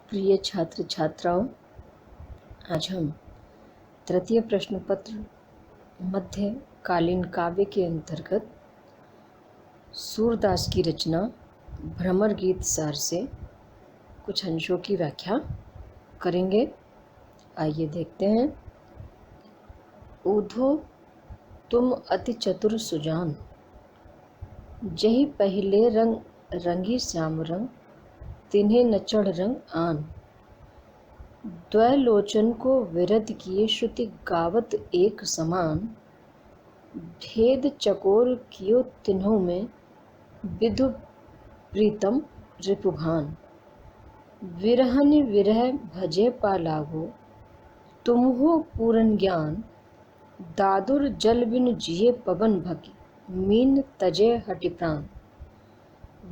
प्रिय छात्र छात्राओं, आज हम तृतीय प्रश्न पत्र मध्यकालीन काव्य के अंतर्गत सूरदास की रचना भ्रमर गीत सार से कुछ अंशों की व्याख्या करेंगे। आइए देखते हैं। ऊधो तुम अति चतुर सुजान, जही पहिले रंग रंगी श्याम रंग, तिन्हें न चढ़ रंग आन। द्वैलोचन को विरध किए श्रुति गावत एक समान, भेद चकोर कियो तिन्हों में विधु प्रीतम रिपुभान। विरहन विरह भजे पालागो, तुम हो पूरन ज्ञान, दादुर जल बिन जिये पवन भगी, मीन तजे हटि प्राण।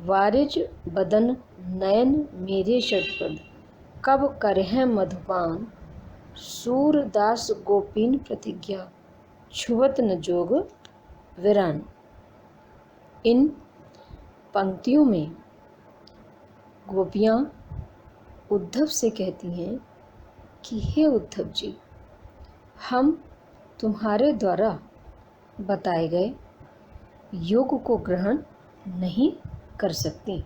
वारिज बदन नयन मेरे षटपद, कब करहैं मधुपान। सूरदास गोपीन प्रतिज्ञा, छुवत न जोग विरान। इन पंक्तियों में गोपियाँ उद्धव से कहती हैं कि हे उद्धव जी, हम तुम्हारे द्वारा बताए गए योग को ग्रहण नहीं कर सकती।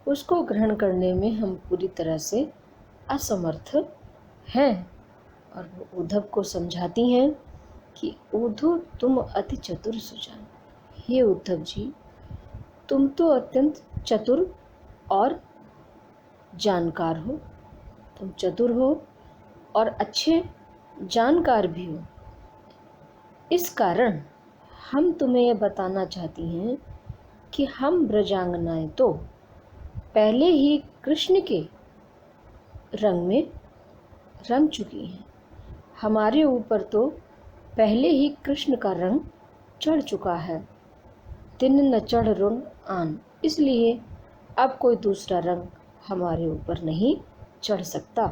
उसको ग्रहण करने में हम पूरी तरह से असमर्थ हैं। और वो उद्धव को समझाती हैं कि ऊधो तुम अति चतुर सुजान। हे उद्धव जी, तुम तो अत्यंत चतुर और जानकार हो। तुम चतुर हो और अच्छे जानकार भी हो। इस कारण हम तुम्हें यह बताना चाहती हैं कि हम ब्रजांगनाएं तो पहले ही कृष्ण के रंग में रंग चुकी हैं। हमारे ऊपर तो पहले ही कृष्ण का रंग चढ़ चुका है। तिन न चढ़ रंग आन, इसलिए अब कोई दूसरा रंग हमारे ऊपर नहीं चढ़ सकता।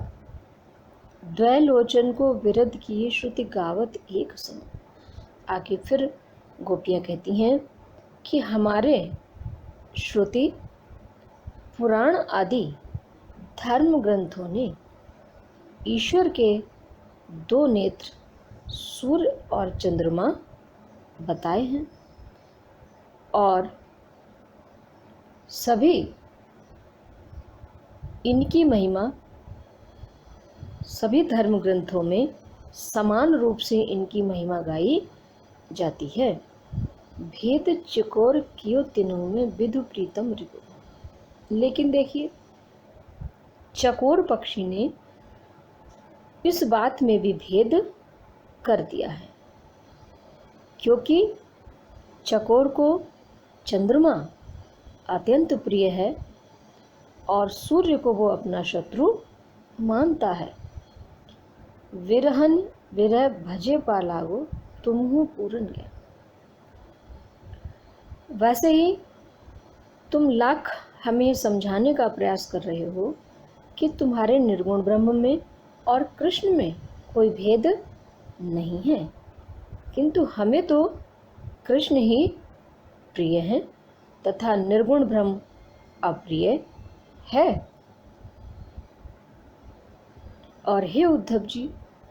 द्वैलोचन को विरध किए श्रुति गावत एक समान। आगे फिर गोपियाँ कहती हैं कि हमारे श्रुति पुराण आदि धर्म ग्रंथों ने ईश्वर के दो नेत्र सूर्य और चंद्रमा बताए हैं, और सभी इनकी महिमा सभी धर्म ग्रंथों में समान रूप से इनकी महिमा गाई जाती है। भेद चकोर कियो तिन्हों में विधु प्रीतम रिपु। लेकिन देखिए, चकोर पक्षी ने इस बात में भी भेद कर दिया है, क्योंकि चकोर को चंद्रमा अत्यंत प्रिय है और सूर्य को वो अपना शत्रु मानता है। विरहन विरह भजे पालागो, तुम हो पूरन ज्ञान। वैसे ही तुम लाख हमें समझाने का प्रयास कर रहे हो कि तुम्हारे निर्गुण ब्रह्म में और कृष्ण में कोई भेद नहीं है, किंतु हमें तो कृष्ण ही प्रिय हैं तथा निर्गुण ब्रह्म अप्रिय है। और हे उद्धव जी,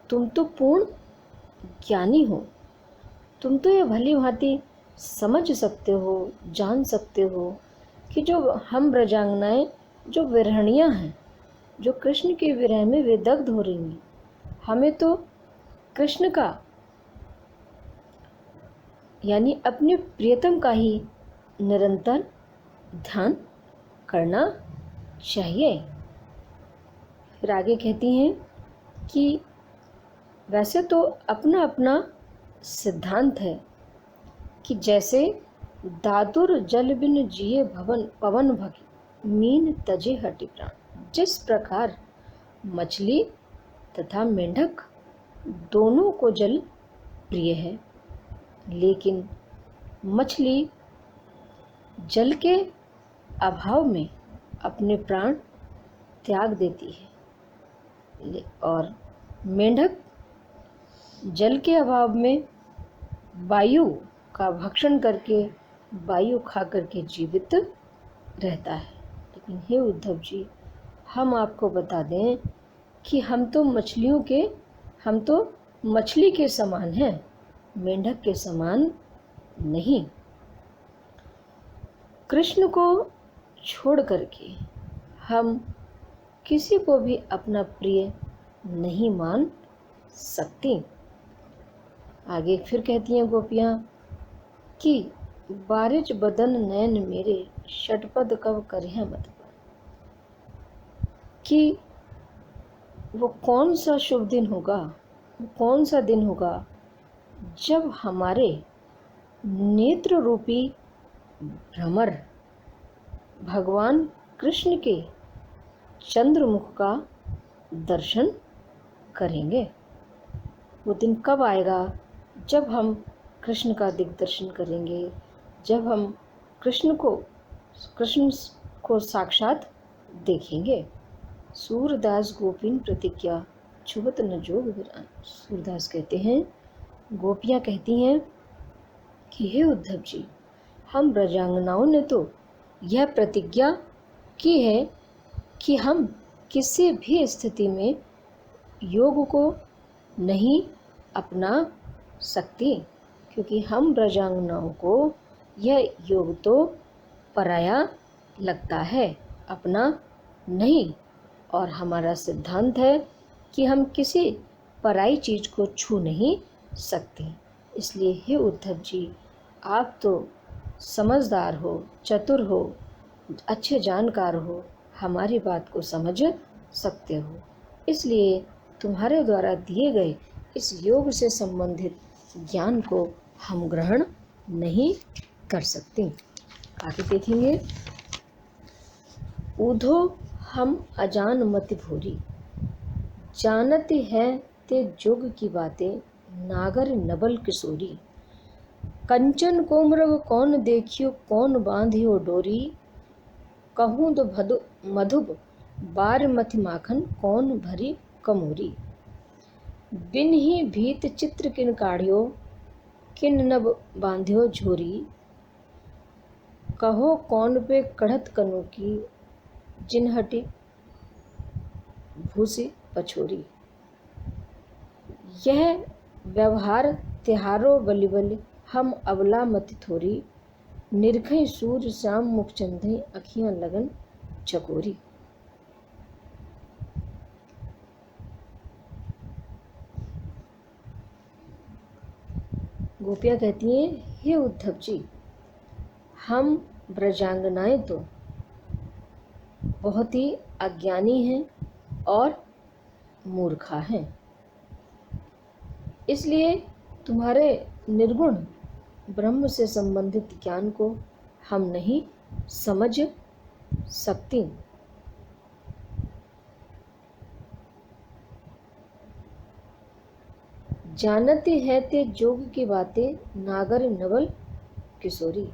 तुम तो पूर्ण ज्ञानी हो। तुम तो ये भली भांति समझ सकते हो, जान सकते हो कि जो हम ब्रजांगनाएं जो विरहणियाँ हैं, जो कृष्ण के विरह में विदग्ध हो रही हैं, हमें तो कृष्ण का यानी अपने प्रियतम का ही निरंतर ध्यान करना चाहिए। फिर आगे कहती हैं कि वैसे तो अपना अपना सिद्धांत है कि जैसे दादुर जल बिन जिए भवन पवन भगी, मीन तजे हटि प्राण। जिस प्रकार मछली तथा मेंढक दोनों को जल प्रिय है, लेकिन मछली जल के अभाव में अपने प्राण त्याग देती है, और मेंढक जल के अभाव में वायु का भक्षण करके, वायु खा करके जीवित रहता है। लेकिन हे उद्धव जी, हम आपको बता दें कि हम तो मछली के समान हैं, मेंढक के समान नहीं। कृष्ण को छोड़ करके हम किसी को भी अपना प्रिय नहीं मान सकती। आगे फिर कहती हैं गोपियाँ कि बारिज बदन नैन मेरे षटपद कब करें मत, कि वो कौन सा शुभ दिन होगा, वो कौन सा दिन होगा जब हमारे नेत्र रूपी भ्रमर भगवान कृष्ण के चंद्रमुख का दर्शन करेंगे। वो दिन कब आएगा जब हम कृष्ण का दिग्दर्शन करेंगे, जब हम कृष्ण को साक्षात देखेंगे। सूरदास गोपिन प्रतिज्ञा छुबत न जोग विरान। सूरदास कहते हैं, गोपियाँ कहती हैं कि हे उद्धव जी, हम ब्रजांगनाओं ने तो यह प्रतिज्ञा की है कि हम किसी भी स्थिति में योग को नहीं अपना सकती, क्योंकि हम ब्रजांगनाओं को यह योग तो पराया लगता है, अपना नहीं। और हमारा सिद्धांत है कि हम किसी पराई चीज़ को छू नहीं सकते। इसलिए हे उद्धव जी, आप तो समझदार हो, चतुर हो, अच्छे जानकार हो, हमारी बात को समझ सकते हो, इसलिए तुम्हारे द्वारा दिए गए इस योग से संबंधित ज्ञान को हम ग्रहण नहीं कर सकते। आगे देखेंगे, ऊधो हम अजान मति भूरी, जानते हैं ते जोग की बातें नागर नबल किशोरी। कंचन को मृग कौन देखियो, कौन बांधियो डोरी, कहूँ तो मधुब बार मथि माखन, कौन भरी कमोरी। बिन ही भीत चित्र किन काढ़ियो, किन नब बांधियो झोरी, कहो कौन पे कढ़त कनु की, जिनहटी भूसी पछोरी। यह व्यवहार तिहारो बलि बलि, हम अबला मति थोरी, निरखई सूर्य श्याम मुख चंदई, अखियां लगन चकोरी। गोपियाँ कहती हैं, हे उद्धव जी, हम ब्रजांगनाएं तो बहुत ही अज्ञानी हैं और मूर्खा हैं, इसलिए तुम्हारे निर्गुण ब्रह्म से संबंधित ज्ञान को हम नहीं समझ सकती। जानती है ते जोग की बातें नागर नवल किशोरी।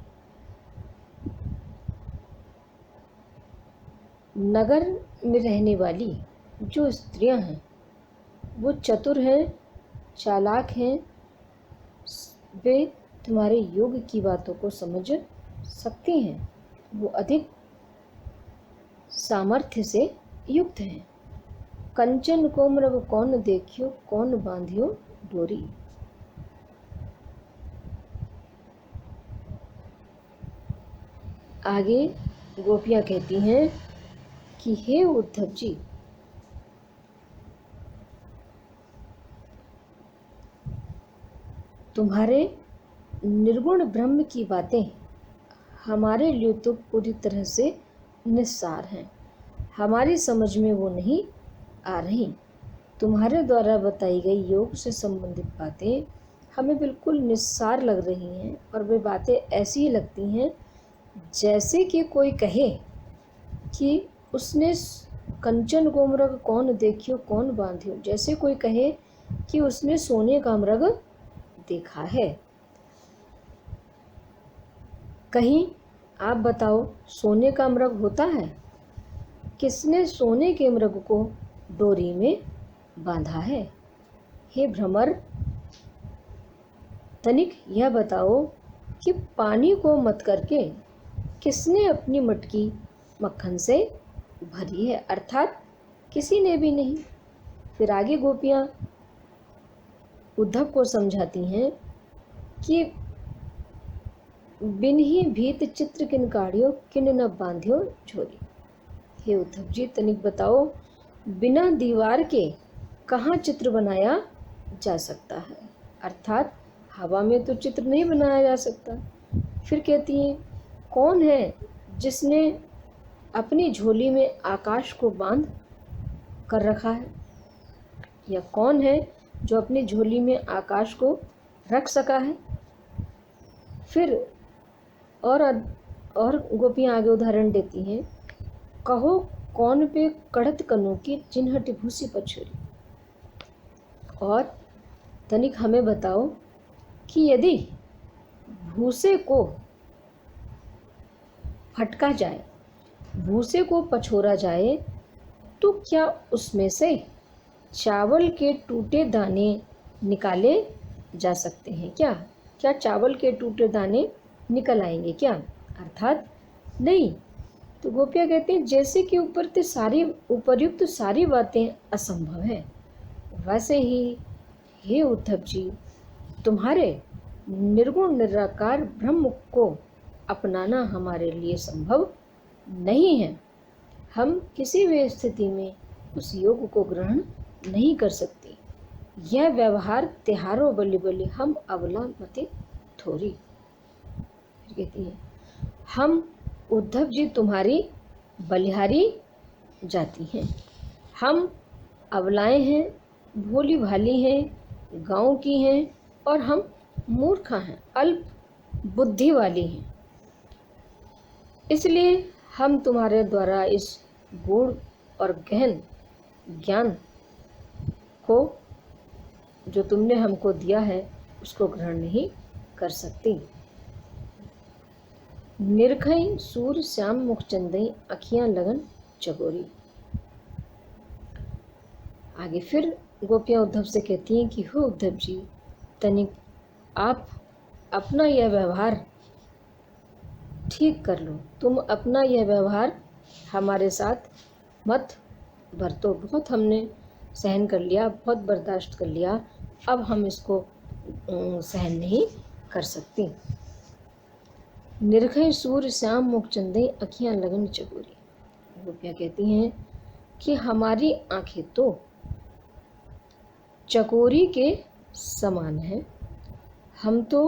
नगर में रहने वाली जो स्त्रियां हैं वो चतुर हैं, चालाक हैं, वे तुम्हारे योग की बातों को समझ सकती हैं, वो अधिक सामर्थ्य से युक्त हैं। कंचन को मृग कौन देखियो, कौन बांधियो डोरी। आगे गोपियाँ कहती हैं कि हे उद्धव जी, तुम्हारे निर्गुण ब्रह्म की बातें हमारे लिए तो पूरी तरह से निस्सार हैं, हमारी समझ में वो नहीं आ रही। तुम्हारे द्वारा बताई गई योग से संबंधित बातें हमें बिल्कुल निस्सार लग रही हैं, और वे बातें ऐसी ही लगती हैं जैसे कि कोई कहे कि उसने कंचन को मृग कौन देखियो, कौन बांधियो, जैसे कोई कहे कि उसने सोने का मृग देखा है। कहीं आप बताओ, सोने का मृग होता है? किसने सोने के मृग को डोरी में बांधा है? हे भ्रमर, तनिक यह बताओ कि पानी को मत करके किसने अपनी मटकी मक्खन से भरी है, अर्थात किसी ने भी नहीं। फिर आगे गोपियाँ उद्धव को समझाती हैं कि बिन ही भीत चित्र किन काढ़ियो, किन न बांधियो झोली। हे उद्धव जी, तनिक बताओ, बिना दीवार के कहाँ चित्र बनाया जा सकता है? अर्थात हवा में तो चित्र नहीं बनाया जा सकता। फिर कहती हैं, कौन है जिसने अपनी झोली में आकाश को बांध कर रखा है, या कौन है जो अपनी झोली में आकाश को रख सका है? फिर और गोपियाँ आगे उदाहरण देती हैं, कहो कौन पे कड़त कनों की चिन्हट भूसी पछोरी। और तनिक हमें बताओ कि यदि भूसे को फटका जाए, भूसे को पछोरा जाए, तो क्या उसमें से चावल के टूटे दाने निकाले जा सकते हैं क्या? क्या चावल के टूटे दाने निकल आएंगे क्या? अर्थात नहीं। तो गोपियाँ कहते हैं, जैसे कि उपर्युक्त सारी बातें असंभव है, वैसे ही हे उद्धव जी, तुम्हारे निर्गुण निराकार ब्रह्म को अपनाना हमारे लिए संभव नहीं है। हम किसी भी स्थिति में उस योग को ग्रहण नहीं कर सकते। यह व्यवहार त्योहारों बलि बलि हम अवला मते थोरी। कहती है, हम उद्धव जी तुम्हारी बलिहारी जाति हैं, हम अवलाएँ हैं, भोली भाली हैं, गाँव की हैं, और हम मूर्ख हैं, अल्प बुद्धि वाली हैं। इसलिए हम तुम्हारे द्वारा इस गूढ़ और गहन ज्ञान को जो तुमने हमको दिया है उसको ग्रहण नहीं कर सकती। निरखई सूर श्याम मुख चंदई, अखियां लगन चकोरी। आगे फिर गोपियाँ उद्धव से कहती हैं कि हो उद्धव जी, तनिक आप अपना यह व्यवहार ठीक कर लो। तुम अपना यह व्यवहार हमारे साथ मत बरतो। बहुत हमने सहन कर लिया, बहुत बर्दाश्त कर लिया, अब हम इसको सहन नहीं कर सकती। निरखै सूर श्याम मुख चंदई, अखियां लगन चकोरी। गोपियाँ कहती हैं कि हमारी आंखें तो चकोरी के समान है, हम तो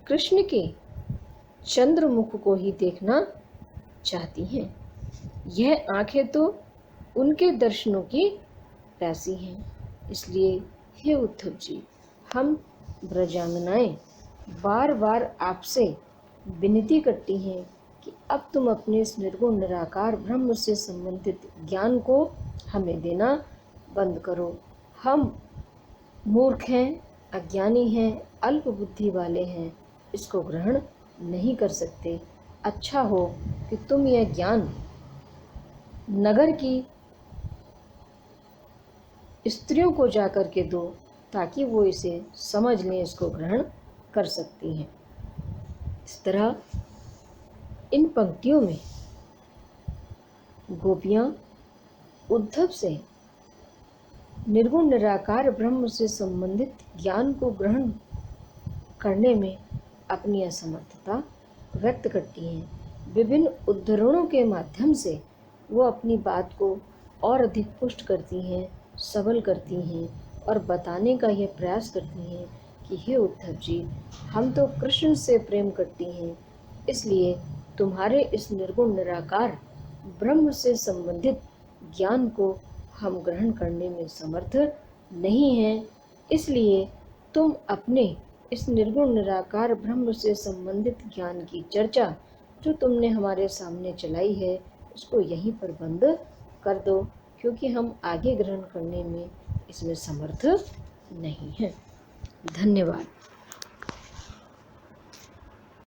कृष्ण के चंद्रमुख को ही देखना चाहती हैं। यह आंखें तो उनके दर्शनों की प्यासी हैं। इसलिए हे उद्धव जी, हम ब्रजांगनाएं बार बार आपसे विनती करती हैं कि अब तुम अपने इस निर्गुण निराकार ब्रह्म से संबंधित ज्ञान को हमें देना बंद करो। हम मूर्ख हैं, अज्ञानी हैं, अल्प बुद्धि वाले हैं, इसको ग्रहण नहीं कर सकते। अच्छा हो कि तुम यह ज्ञान नगर की स्त्रियों को जाकर के दो, ताकि वो इसे समझ लें, इसको ग्रहण कर सकती हैं। इस तरह इन पंक्तियों में गोपियाँ उद्धव से निर्गुण निराकार ब्रह्म से संबंधित ज्ञान को ग्रहण करने में अपनी असमर्थता व्यक्त करती हैं। विभिन्न उद्धरणों के माध्यम से वो अपनी बात को और अधिक पुष्ट करती हैं, सबल करती हैं, और बताने का यह प्रयास करती हैं कि हे उद्धव जी, हम तो कृष्ण से प्रेम करती हैं, इसलिए तुम्हारे इस निर्गुण निराकार ब्रह्म से संबंधित ज्ञान को हम ग्रहण करने में समर्थ नहीं हैं। इसलिए तुम अपने इस निर्गुण निराकार ब्रह्म से संबंधित ज्ञान की चर्चा जो तुमने हमारे सामने चलाई है उसको यहीं पर बंद कर दो, क्योंकि हम आगे ग्रहण करने में इसमें समर्थ नहीं हैं। धन्यवाद।